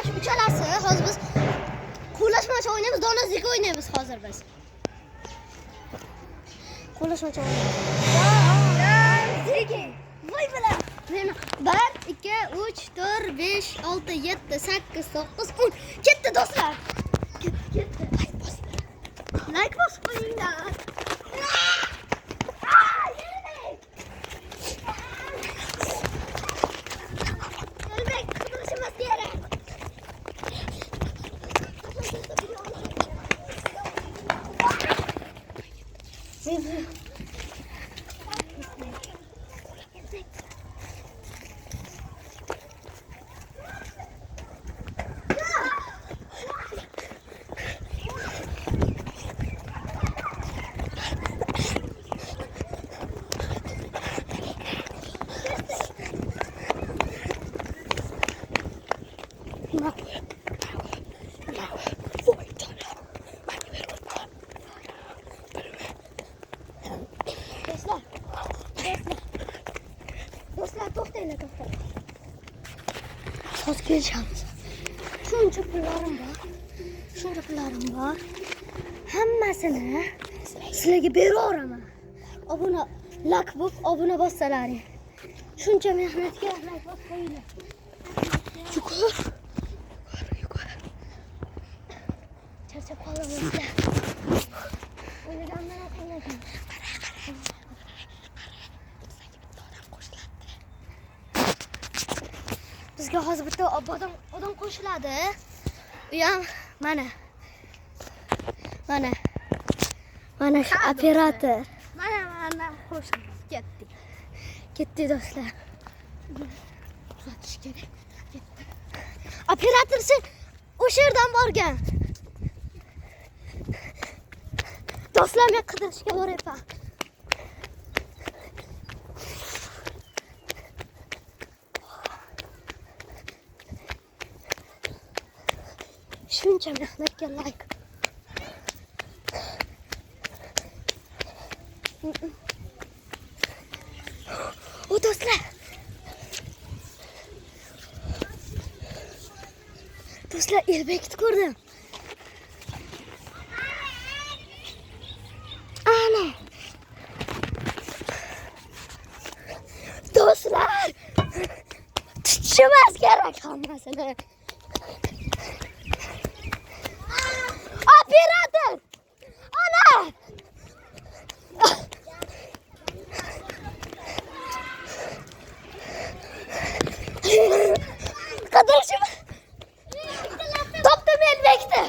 Quvlash uchalasi hozir biz quvlashmacha o'ynaymiz, donazlik o'ynaymiz hozir biz. Quvlashmacha o'ynaymiz. Voy bilan. 1 2 3 4 5 6 7 8 9 10. Ketdi do'stlar. Ketdi. Like bosib qo'yinglar. Do'stlar to'xtanglar. Hozir kelishamiz. Shuncha pullarim bor. Hammasini sizlarga beraveraman. Obuna bossalaring. Shuncha mehnatga like bosib qo'yinglar. Yuqor. Charchab qoldim do'stlar. O'ylagandan qiynaldim. Bizga hozir bitta odam qo'shiladi. U ham mana shu operator. Mana qo'shilib ketdi do'stlar. Uzatish kerak. Ketdi. Operator sen o'sha yerdan borgan. Do'stlar, men qidirishga boryapman. Shuncha mehnatga like. O do'stlar. Do'stlar, elbekni ko'rdim. Ana. Do'stlar. Tutishimiz kerak hammasini. Operator! Ana! Qadrishim. Topdim elbekni.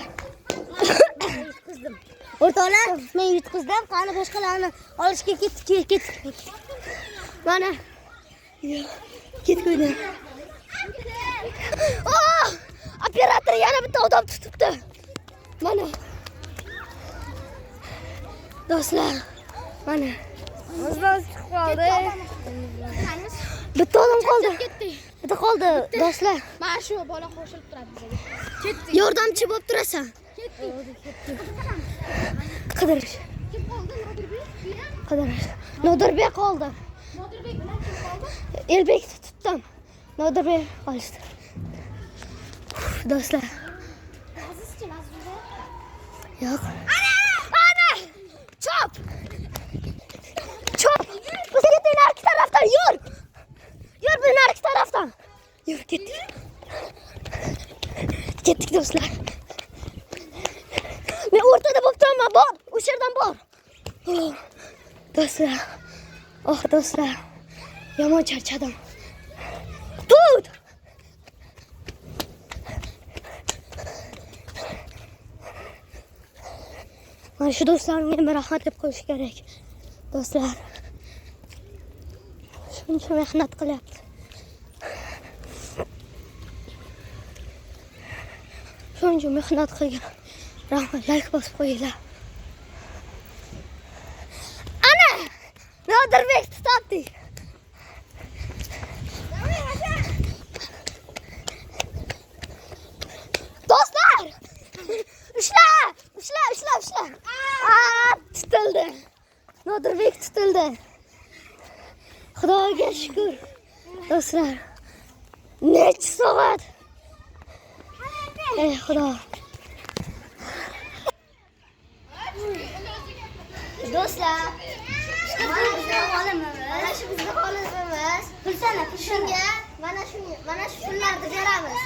Yutqizdim. O'rtoqlar, men yutqizdim. Qani boshqalarni olishga ketdik. Mana. Ketdi. Operator yana bitta odam tutibdi. Mana. Do'stlar, mana. O'zimiz chiqib qoldi. Bitta odam qoldi. Bitta qoldi, do'stlar. Mana shu bola qo'shilib turadi bizga. Ketdik. Yordamchi bo'lib turasan. Ketdik. Qidirish. Kim qoldi? Qidirish. Nodirbek qoldi. Nodirbek bilan kim qoldi? Elbekni tutdim. Nodirbek qolishdi. Do'stlar. Azizchi, Nazirda. Yo'q. Ana! Chop! Biz ketdik narki tarafdan, yur! Yur biz narki tarafdan. Yur, ketdik. Ketdik do'stlar. Men o'rtada bo'lib turaman, bor. O'sha yerdan bor. Do'stlar. Do'stlar. Yomon charchadim. Tut! Mana shu do'stlarimga men rahmat deb qo'yish kerak. Do'stlar. Shuncha mehnat qilyapti. Shuncha mehnat qilgan. Rahmat, like bosib qo'yinglar. Ana! Nodirbek tutdik. Do'stlar! Ushla! Tutildi. Nodirbek tutildi. Xudoga shukr. Do'stlar. Necha soat? Ey xudo. Do'stlar, mana bizning g'olibimiz. Mana shu bizning g'olibimiz. Pulsana, shunga mana shu pullarni beramiz.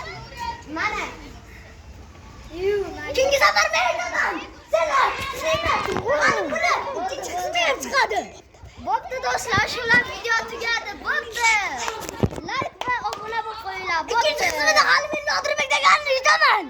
Mana. Kimga xabar bering? Senlar, mana puli ikkinchi qismi ham chiqadi. Bo'pti do'stlar, shular video tugadi. Bo'pti. Like va obuna bo'lib qo'yinglar. Ikkinchi qismida G'alibin Nodirbek deganni yuzaman.